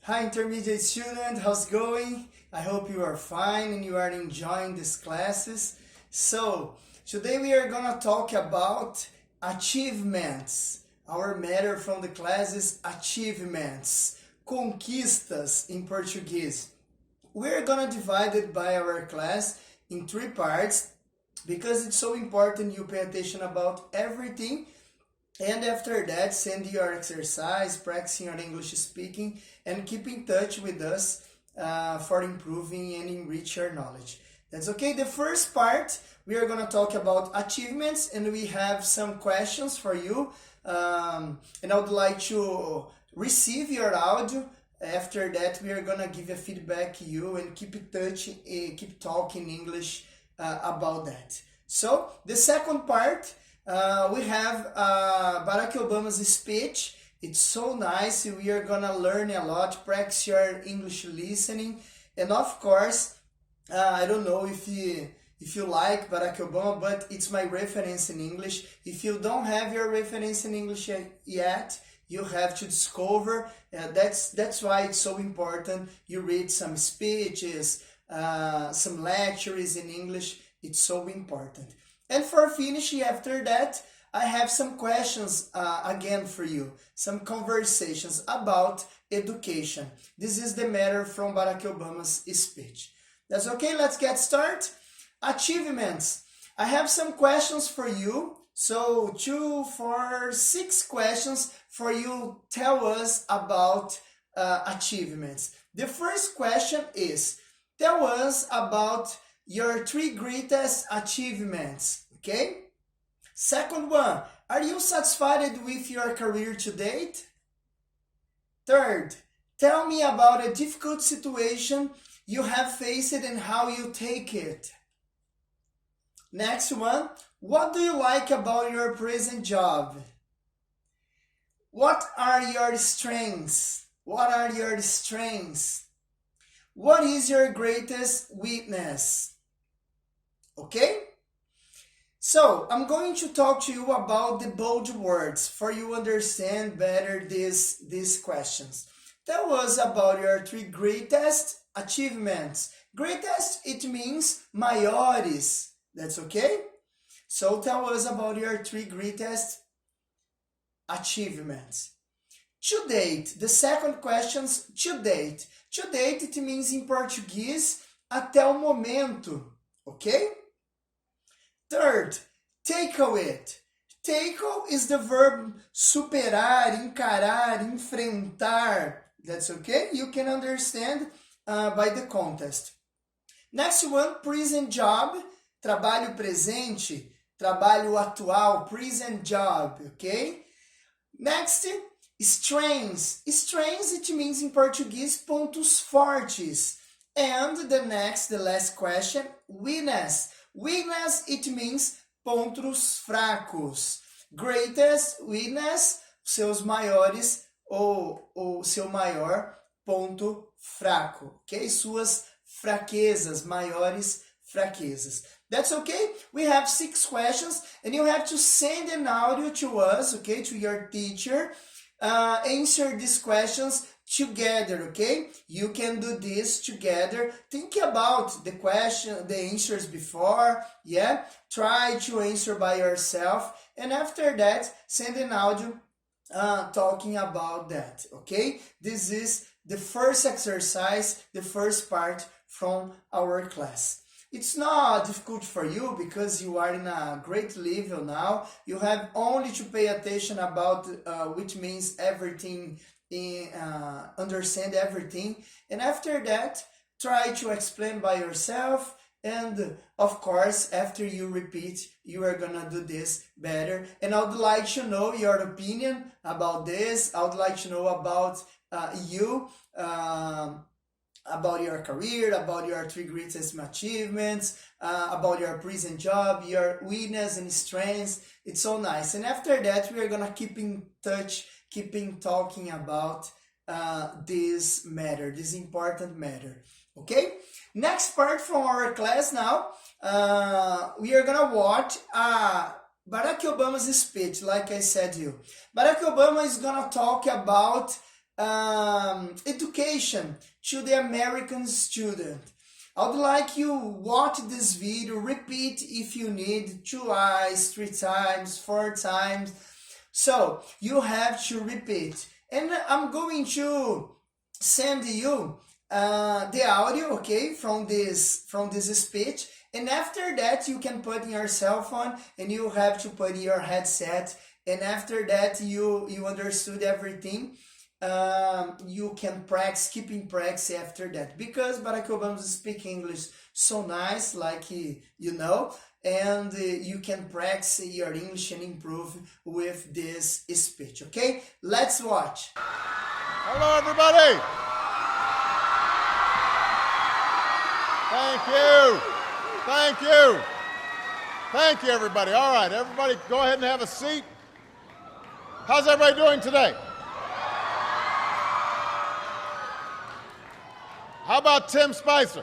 Hi intermediate student, how's it going? I hope you are fine and you are enjoying these classes. So, today we are gonna talk about achievements. Our matter from the class is achievements, conquistas in Portuguese. We're gonna divide it by our class in three parts because it's so important you pay attention about everything. And after that, send your exercise, practicing your English speaking, and keep in touch with us for improving and enrich your knowledge. That's okay. The first part, we are going to talk about achievements, and we have some questions for you. And I would like to receive your audio. After that, we are going to give a feedback to you and keep in touch, keep talking English about that. So, the second part, we have Barack Obama's speech. It's so nice. We are gonna learn a lot, practice your English listening, and of course, I don't know if you like Barack Obama, but it's my reference in English. If you don't have your reference in English yet, you have to discover. That's why it's so important. You read some speeches, some lectures in English. It's so important. And for finishing after that, I have some questions again for you, some conversations about education. This is the matter from Barack Obama's speech. That's okay, let's get started. Achievements. I have some questions for you. So 2, 4, 6 questions for you tell us about achievements. The first question is, tell us about your 3 greatest achievements, okay? Second one, are you satisfied with your career to date? Third, tell me about a difficult situation you have faced and how you take it. Next one, what do you like about your present job? What are your strengths? What are your strengths? What is your greatest weakness? Okay? So, I'm going to talk to you about the bold words for you understand better these questions. Tell us about your 3 greatest achievements. Greatest, it means maiores. That's okay? So, tell us about your 3 greatest achievements. To date, the second question, to date. To date, it means in Portuguese, até o momento. Okay? Third, tackle it. Tackle is the verb superar, encarar, enfrentar. That's okay? You can understand by the context. Next one, present job. Trabalho presente, trabalho atual, present job. Okay? Next, strengths. Strengths, it means in Portuguese, pontos fortes. And the last question, weakness. Weakness, it means pontos fracos. Greatest weakness, seus maiores ou seu maior ponto fraco. Okay? Suas fraquezas, maiores fraquezas. That's okay? We have 6 questions and you have to send an audio to us, okay, to your teacher. Answer these questions together, okay? You can do this together. Think about the answers before, yeah? Try to answer by yourself, and after that, send an audio talking about that, okay? This is the first exercise, the first part from our class. It's not difficult for you because you are in a great level now. You have only to pay attention about which means everything, understand everything. And after that, try to explain by yourself. And of course, after you repeat, you are gonna do this better. And I would like to know your opinion about this. I would like to know about you. About your career, about your 3 greatest achievements, about your present job, your weakness and strengths. It's so nice. And after that, we are gonna keep in touch, keeping talking about this matter, this important matter. Okay? Next part from our class now, we are gonna watch Barack Obama's speech, like I said to you. Barack Obama is gonna talk about education to the American student. I would like you watch this video, repeat if you need, twice, 3 times, 4 times. So you have to repeat. And I'm going to send you the audio, okay, from this speech. And after that, you can put in your cell phone and you have to put in your headset. And after that, you understood everything. You can practice, keep in practice after that, because Barack Obama speaks English so nice, like you know, and you can practice your English and improve with this speech. Okay, let's watch. Hello, everybody. Thank you. Thank you. Thank you, everybody. All right, everybody, go ahead and have a seat. How's everybody doing today? How about Tim Spicer?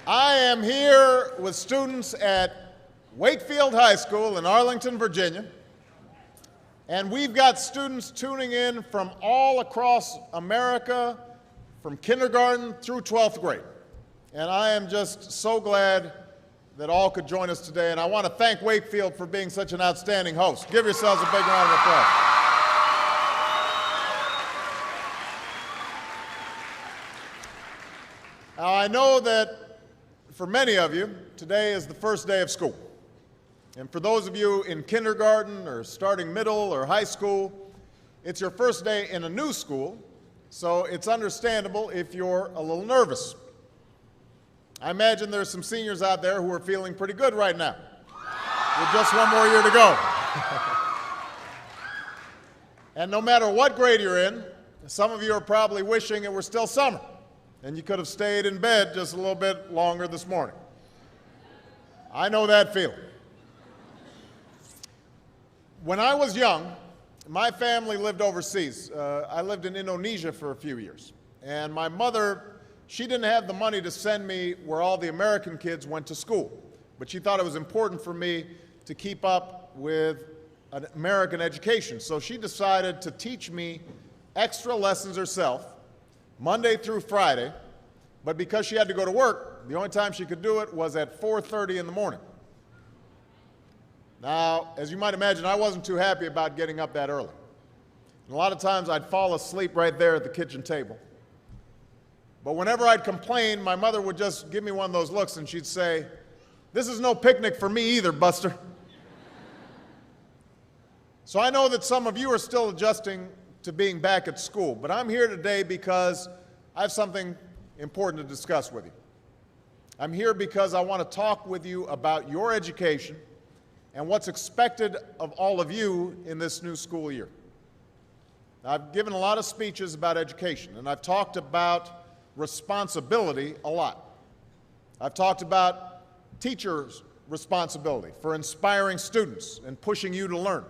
I am here with students at Wakefield High School in Arlington, Virginia, and we've got students tuning in from all across America, from kindergarten through 12th grade. And I am just so glad that all could join us today, and I want to thank Wakefield for being such an outstanding host. Give yourselves a big round of applause. Now, I know that for many of you, today is the first day of school. And for those of you in kindergarten or starting middle or high school, it's your first day in a new school, so it's understandable if you're a little nervous. I imagine there's some seniors out there who are feeling pretty good right now, with just one more year to go. And no matter what grade you're in, some of you are probably wishing it were still summer, and you could have stayed in bed just a little bit longer this morning. I know that feeling. When I was young, my family lived overseas. I lived in Indonesia for a few years. And my mother, she didn't have the money to send me where all the American kids went to school. But she thought it was important for me to keep up with an American education. So she decided to teach me extra lessons herself, Monday through Friday. But because she had to go to work, the only time she could do it was at 4:30 in the morning. Now, as you might imagine, I wasn't too happy about getting up that early. And a lot of times I'd fall asleep right there at the kitchen table. But whenever I'd complain, my mother would just give me one of those looks and she'd say, "This is no picnic for me either, Buster." So I know that some of you are still adjusting to being back at school, but I'm here today because I have something important to discuss with you. I'm here because I want to talk with you about your education and what's expected of all of you in this new school year. Now, I've given a lot of speeches about education, and I've talked about responsibility a lot. I've talked about teachers' responsibility for inspiring students and pushing you to learn.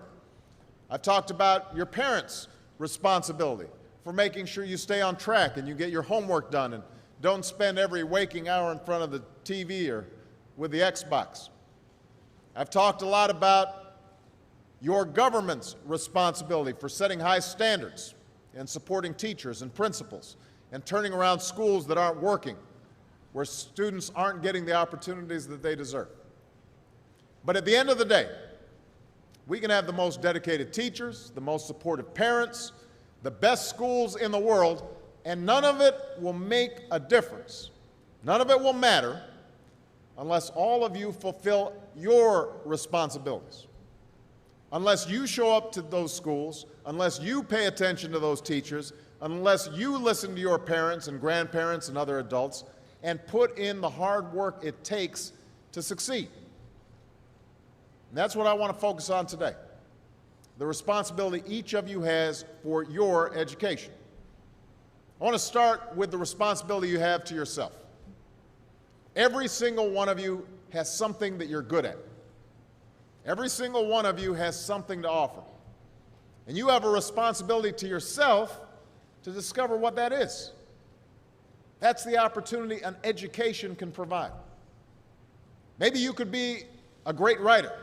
I've talked about your parents' responsibility for making sure you stay on track and you get your homework done and don't spend every waking hour in front of the TV or with the Xbox. I've talked a lot about your government's responsibility for setting high standards and supporting teachers and principals and turning around schools that aren't working, where students aren't getting the opportunities that they deserve. But at the end of the day, we can have the most dedicated teachers, the most supportive parents, the best schools in the world, and none of it will make a difference. None of it will matter unless all of you fulfill your responsibilities. Unless you show up to those schools, unless you pay attention to those teachers, unless you listen to your parents and grandparents and other adults and put in the hard work it takes to succeed. And that's what I want to focus on today, the responsibility each of you has for your education. I want to start with the responsibility you have to yourself. Every single one of you has something that you're good at. Every single one of you has something to offer. And you have a responsibility to yourself to discover what that is. That's the opportunity an education can provide. Maybe you could be a great writer.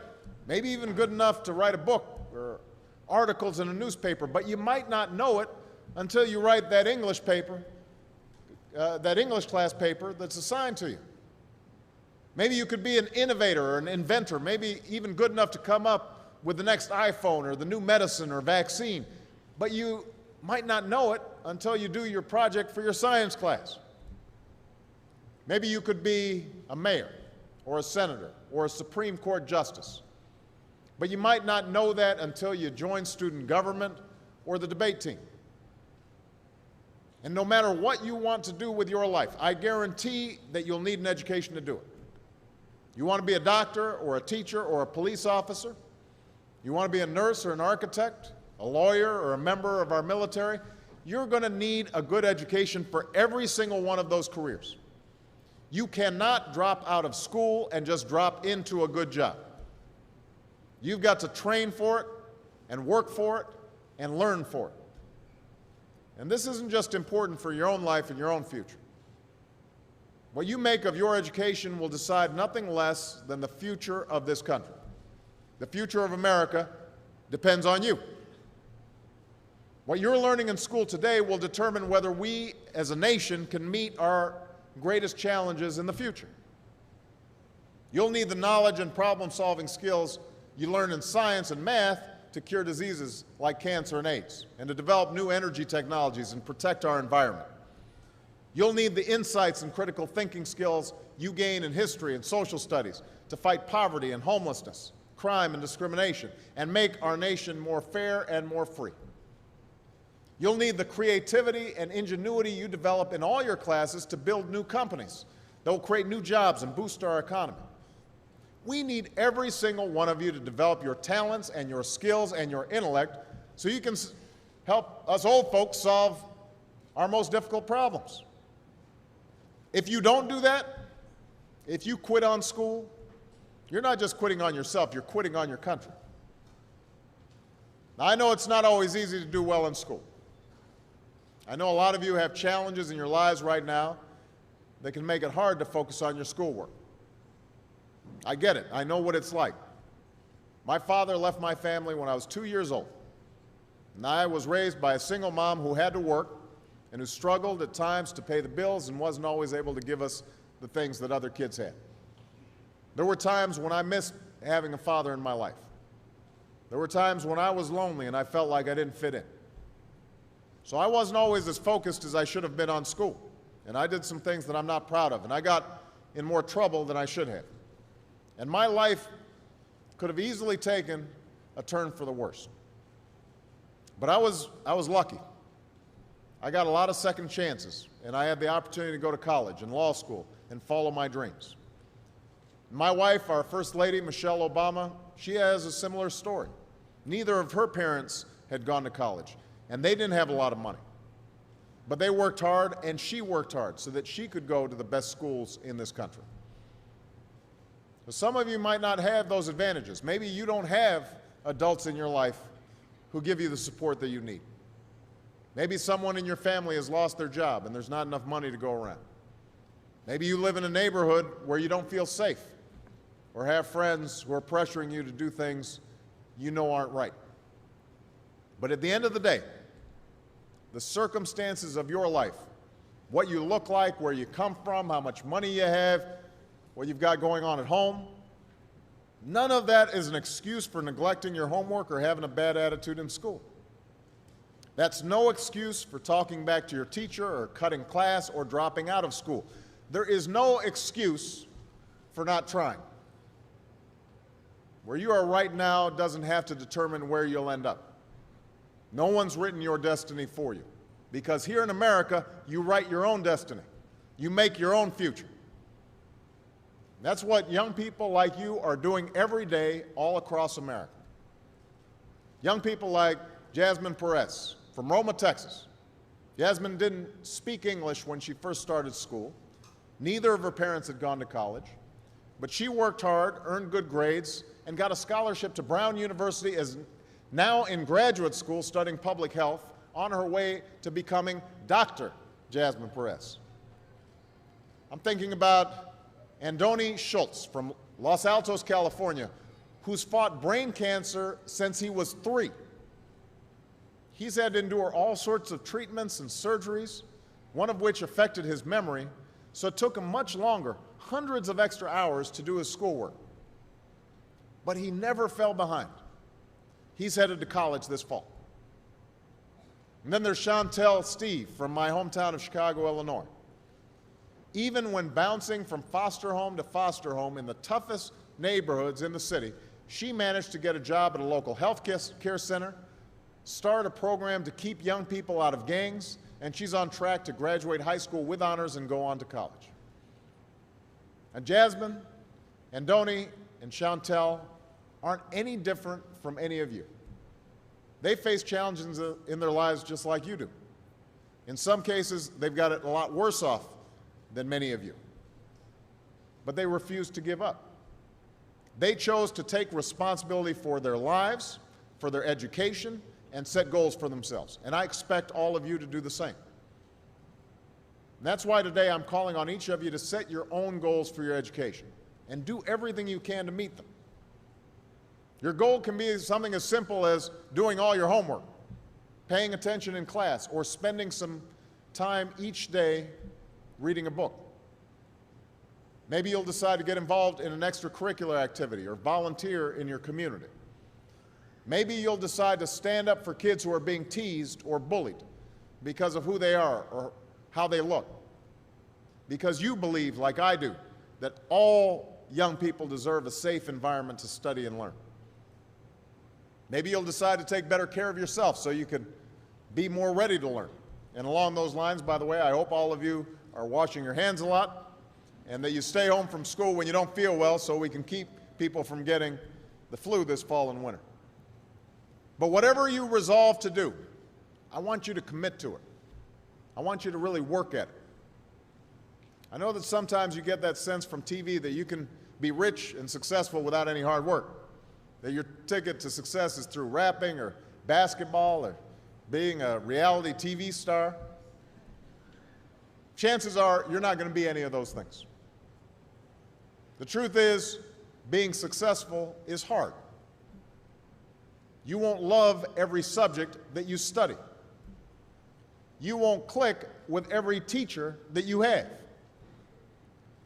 maybe even good enough to write a book or articles in a newspaper, but you might not know it until you write that English paper, that English class paper that's assigned to you. Maybe you could be an innovator or an inventor, maybe even good enough to come up with the next iPhone or the new medicine or vaccine, but you might not know it until you do your project for your science class. Maybe you could be a mayor or a senator or a Supreme Court justice, but you might not know that until you join student government or the debate team. And no matter what you want to do with your life, I guarantee that you'll need an education to do it. You want to be a doctor or a teacher or a police officer? You want to be a nurse or an architect, a lawyer or a member of our military? You're going to need a good education for every single one of those careers. You cannot drop out of school and just drop into a good job. You've got to train for it and work for it and learn for it. And this isn't just important for your own life and your own future. What you make of your education will decide nothing less than the future of this country. The future of America depends on you. What you're learning in school today will determine whether we as a nation can meet our greatest challenges in the future. You'll need the knowledge and problem-solving skills you learn in science and math to cure diseases like cancer and AIDS, and to develop new energy technologies and protect our environment. You'll need the insights and critical thinking skills you gain in history and social studies to fight poverty and homelessness, crime and discrimination, and make our nation more fair and more free. You'll need the creativity and ingenuity you develop in all your classes to build new companies that will create new jobs and boost our economy. We need every single one of you to develop your talents and your skills and your intellect so you can help us old folks solve our most difficult problems. If you don't do that, if you quit on school, you're not just quitting on yourself, you're quitting on your country. Now, I know it's not always easy to do well in school. I know a lot of you have challenges in your lives right now that can make it hard to focus on your schoolwork. I get it. I know what it's like. My father left my family when I was 2 years old, and I was raised by a single mom who had to work and who struggled at times to pay the bills and wasn't always able to give us the things that other kids had. There were times when I missed having a father in my life. There were times when I was lonely and I felt like I didn't fit in. So I wasn't always as focused as I should have been on school, and I did some things that I'm not proud of, and I got in more trouble than I should have. And my life could have easily taken a turn for the worse. But I was lucky. I got a lot of second chances, and I had the opportunity to go to college and law school and follow my dreams. My wife, our First Lady, Michelle Obama, she has a similar story. Neither of her parents had gone to college, and they didn't have a lot of money. But they worked hard, and she worked hard so that she could go to the best schools in this country. But some of you might not have those advantages. Maybe you don't have adults in your life who give you the support that you need. Maybe someone in your family has lost their job and there's not enough money to go around. Maybe you live in a neighborhood where you don't feel safe or have friends who are pressuring you to do things you know aren't right. But at the end of the day, the circumstances of your life, what you look like, where you come from, how much money you have, what you've got going on at home, none of that is an excuse for neglecting your homework or having a bad attitude in school. That's no excuse for talking back to your teacher or cutting class or dropping out of school. There is no excuse for not trying. Where you are right now doesn't have to determine where you'll end up. No one's written your destiny for you, because here in America, you write your own destiny. You make your own future. That's what young people like you are doing every day all across America. Young people like Jasmine Perez from Roma, Texas. Jasmine didn't speak English when she first started school. Neither of her parents had gone to college, but she worked hard, earned good grades, and got a scholarship to Brown University, as now in graduate school studying public health, on her way to becoming Dr. Jasmine Perez. I'm thinking about Andoni Schultz from Los Altos, California, who's fought brain cancer since he was 3. He's had to endure all sorts of treatments and surgeries, one of which affected his memory, so it took him much longer, hundreds of extra hours to do his schoolwork. But he never fell behind. He's headed to college this fall. And then there's Chantel Steve from my hometown of Chicago, Illinois. Even when bouncing from foster home to foster home in the toughest neighborhoods in the city, she managed to get a job at a local health care center, start a program to keep young people out of gangs, and she's on track to graduate high school with honors and go on to college. And Jasmine, and Doni, and Chantel aren't any different from any of you. They face challenges in their lives just like you do. In some cases, they've got it a lot worse off than many of you. But they refuse to give up. They chose to take responsibility for their lives, for their education, and set goals for themselves. And I expect all of you to do the same. And that's why today I'm calling on each of you to set your own goals for your education and do everything you can to meet them. Your goal can be something as simple as doing all your homework, paying attention in class, or spending some time each day reading a book. Maybe you'll decide to get involved in an extracurricular activity or volunteer in your community. Maybe you'll decide to stand up for kids who are being teased or bullied because of who they are or how they look. Because you believe, like I do, that all young people deserve a safe environment to study and learn. Maybe you'll decide to take better care of yourself so you can be more ready to learn. And along those lines, by the way, I hope all of you are washing your hands a lot and that you stay home from school when you don't feel well so we can keep people from getting the flu this fall and winter. But whatever you resolve to do, I want you to commit to it. I want you to really work at it. I know that sometimes you get that sense from TV that you can be rich and successful without any hard work, that your ticket to success is through rapping or basketball or being a reality TV star. Chances are you're not going to be any of those things. The truth is, being successful is hard. You won't love every subject that you study. You won't click with every teacher that you have.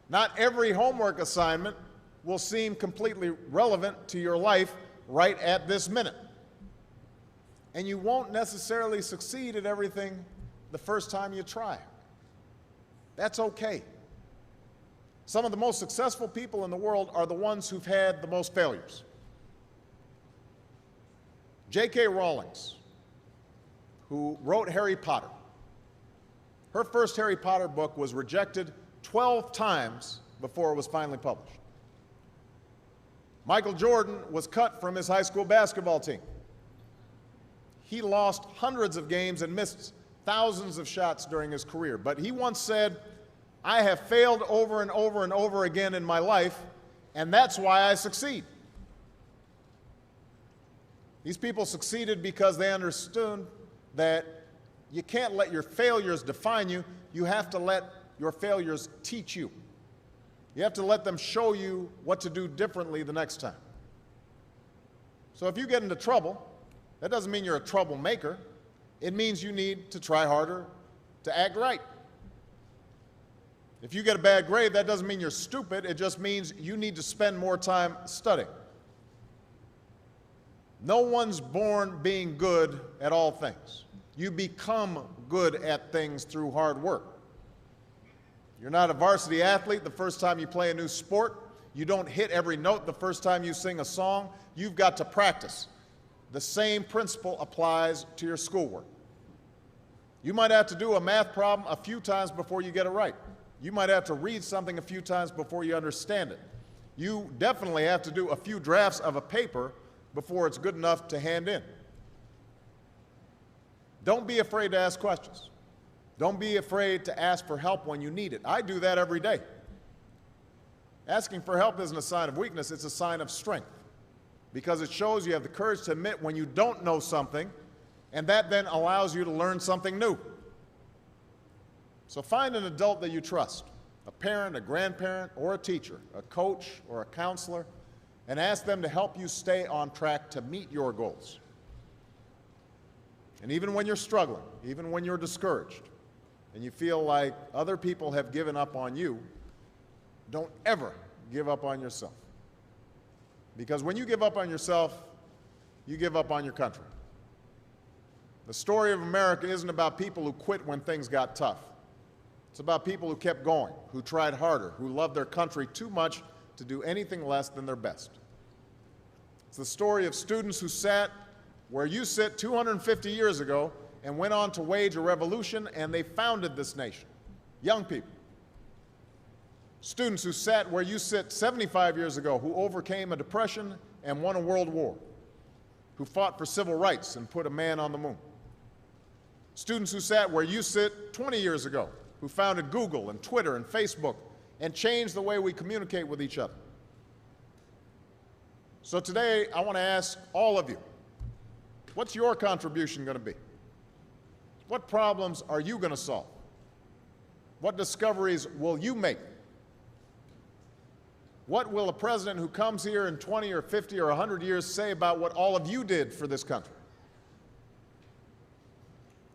Not every homework assignment will seem completely relevant to your life right at this minute. And you won't necessarily succeed at everything the first time you try. That's okay. Some of the most successful people in the world are the ones who've had the most failures. J.K. Rowling, who wrote Harry Potter, her first Harry Potter book was rejected 12 times before it was finally published. Michael Jordan was cut from his high school basketball team. He lost hundreds of games and missed thousands of shots during his career. But he once said, "I have failed over and over and over again in my life, and that's why I succeed." These people succeeded because they understood that you can't let your failures define you. You have to let your failures teach you. You have to let them show you what to do differently the next time. So if you get into trouble, that doesn't mean you're a troublemaker. It means you need to try harder to act right. If you get a bad grade, that doesn't mean you're stupid. It just means you need to spend more time studying. No one's born being good at all things. You become good at things through hard work. You're not a varsity athlete the first time you play a new sport. You don't hit every note the first time you sing a song. You've got to practice. The same principle applies to your schoolwork. You might have to do a math problem a few times before you get it right. You might have to read something a few times before you understand it. You definitely have to do a few drafts of a paper before it's good enough to hand in. Don't be afraid to ask questions. Don't be afraid to ask for help when you need it. I do that every day. Asking for help isn't a sign of weakness, it's a sign of strength, because it shows you have the courage to admit when you don't know something, and that then allows you to learn something new. So find an adult that you trust, a parent, a grandparent, or a teacher, a coach, or a counselor, and ask them to help you stay on track to meet your goals. And even when you're struggling, even when you're discouraged, and you feel like other people have given up on you, don't ever give up on yourself. Because when you give up on yourself, you give up on your country. The story of America isn't about people who quit when things got tough. It's about people who kept going, who tried harder, who loved their country too much to do anything less than their best. It's the story of students who sat where you sit 250 years ago and went on to wage a revolution, and they founded this nation. Young people. Students who sat where you sit 75 years ago, who overcame a depression and won a world war, who fought for civil rights and put a man on the moon. Students who sat where you sit 20 years ago, who founded Google and Twitter and Facebook and changed the way we communicate with each other. So today, I want to ask all of you, what's your contribution going to be? What problems are you going to solve? What discoveries will you make? What will a president who comes here in 20 or 50 or 100 years say about what all of you did for this country?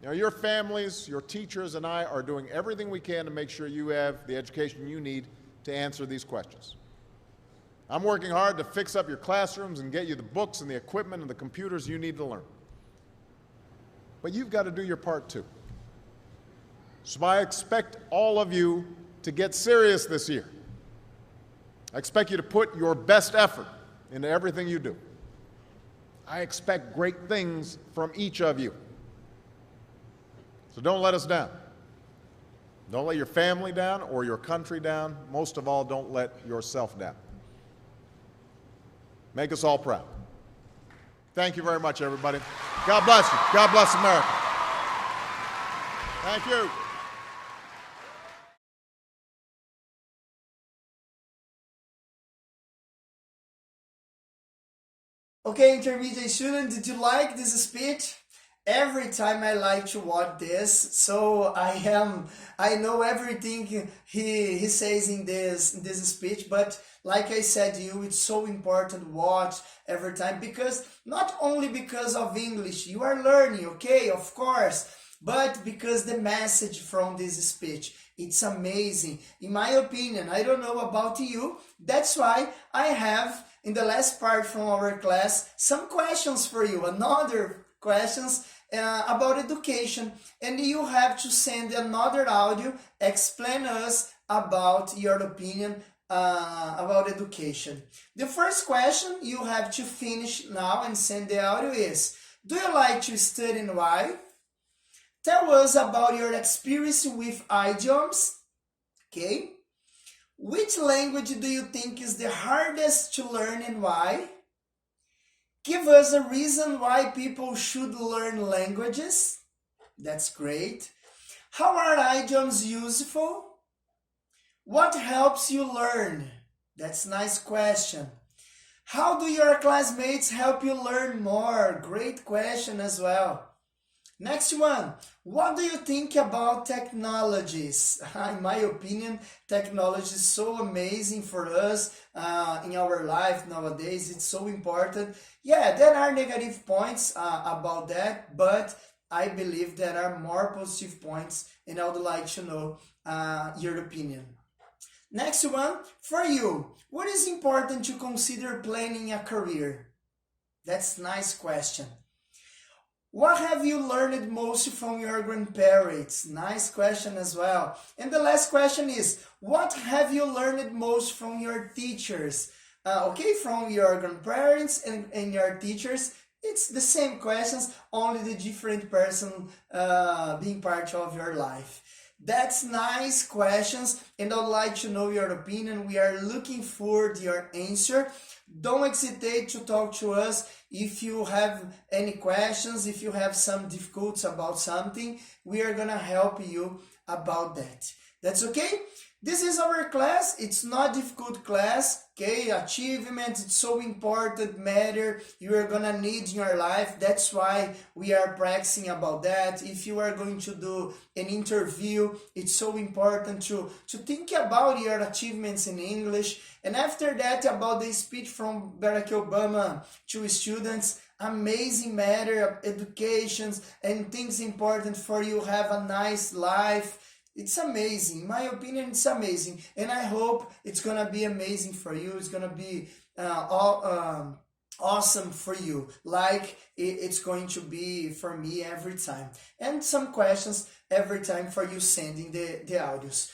You know, your families, your teachers, and I are doing everything we can to make sure you have the education you need to answer these questions. I'm working hard to fix up your classrooms and get you the books and the equipment and the computers you need to learn. But you've got to do your part too. So I expect all of you to get serious this year. I expect you to put your best effort into everything you do. I expect great things from each of you. So don't let us down. Don't let your family down or your country down. Most of all, don't let yourself down. Make us all proud. Thank you very much, everybody. God bless you. God bless America. Thank you. Okay, intermediate student, did you like this speech? Every time I like to watch this, so I know everything he says in this speech, but like I said to you, it's so important to watch every time, because not only because of English, you are learning, okay, of course, but because the message from this speech, it's amazing. In my opinion, I don't know about you, that's why I have, in the last part from our class, some questions for you, another questions about education, and you have to send another audio explain us about your opinion about education. The first question you have to finish now and send the audio is, do you like to study and why? Tell us about your experience with idioms. Okay. Which language do you think is the hardest to learn and why? Give us a reason why people should learn languages. That's great. How are idioms useful? What helps you learn? That's a nice question. How do your classmates help you learn more? Great question as well. Next one, what do you think about technologies? In my opinion, technology is so amazing for us in our life nowadays. It's so important. Yeah, there are negative points about that, but I believe there are more positive points, and I would like to know your opinion. Next one, for you, what is important to consider planning a career? That's a nice question. What have you learned most from your grandparents? Nice question as well. And the last question is, what have you learned most from your teachers? Okay, from your grandparents and your teachers, it's the same questions, only the different person being part of your life. That's nice questions, and I'd like to know your opinion. We are looking for your answer. Don't hesitate to talk to us if you have any questions, if you have some difficulties about something. We are gonna help you about that. That's okay? This is our class. It's not difficult class, okay? Achievements, it's so important matter you are gonna need in your life. That's why we are practicing about that. If you are going to do an interview, it's so important to think about your achievements in English. And after that, about the speech from Barack Obama to students, amazing matter, education and things important for you have a nice life. It's amazing. In my opinion, it's amazing. And I hope it's going to be amazing for you. It's going to be awesome for you, like it's going to be for me every time. And some questions every time for you sending the audios.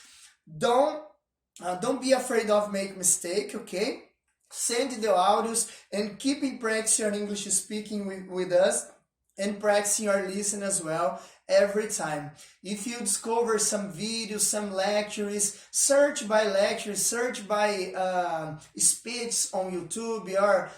Don't be afraid of make mistake, okay? Send the audios and keep in practice your English speaking with us and practicing your listen as well every time. If you discover some videos, some lectures, search by lectures, search by speech on YouTube or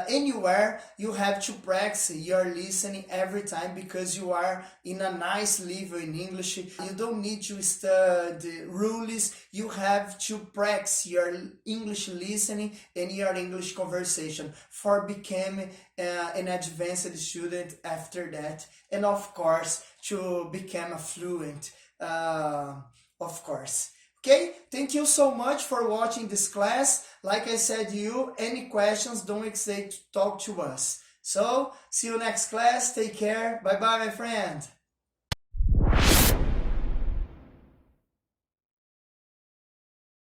anywhere, you have to practice your listening every time because you are in a nice level in English. You don't need to study rules. You have to practice your English listening and your English conversation for becoming an advanced student after that. And of course, to become a fluent, of course. Okay, thank you so much for watching this class. Like I said to you, any questions, don't hesitate to talk to us. So, see you next class. Take care. Bye-bye, my friend.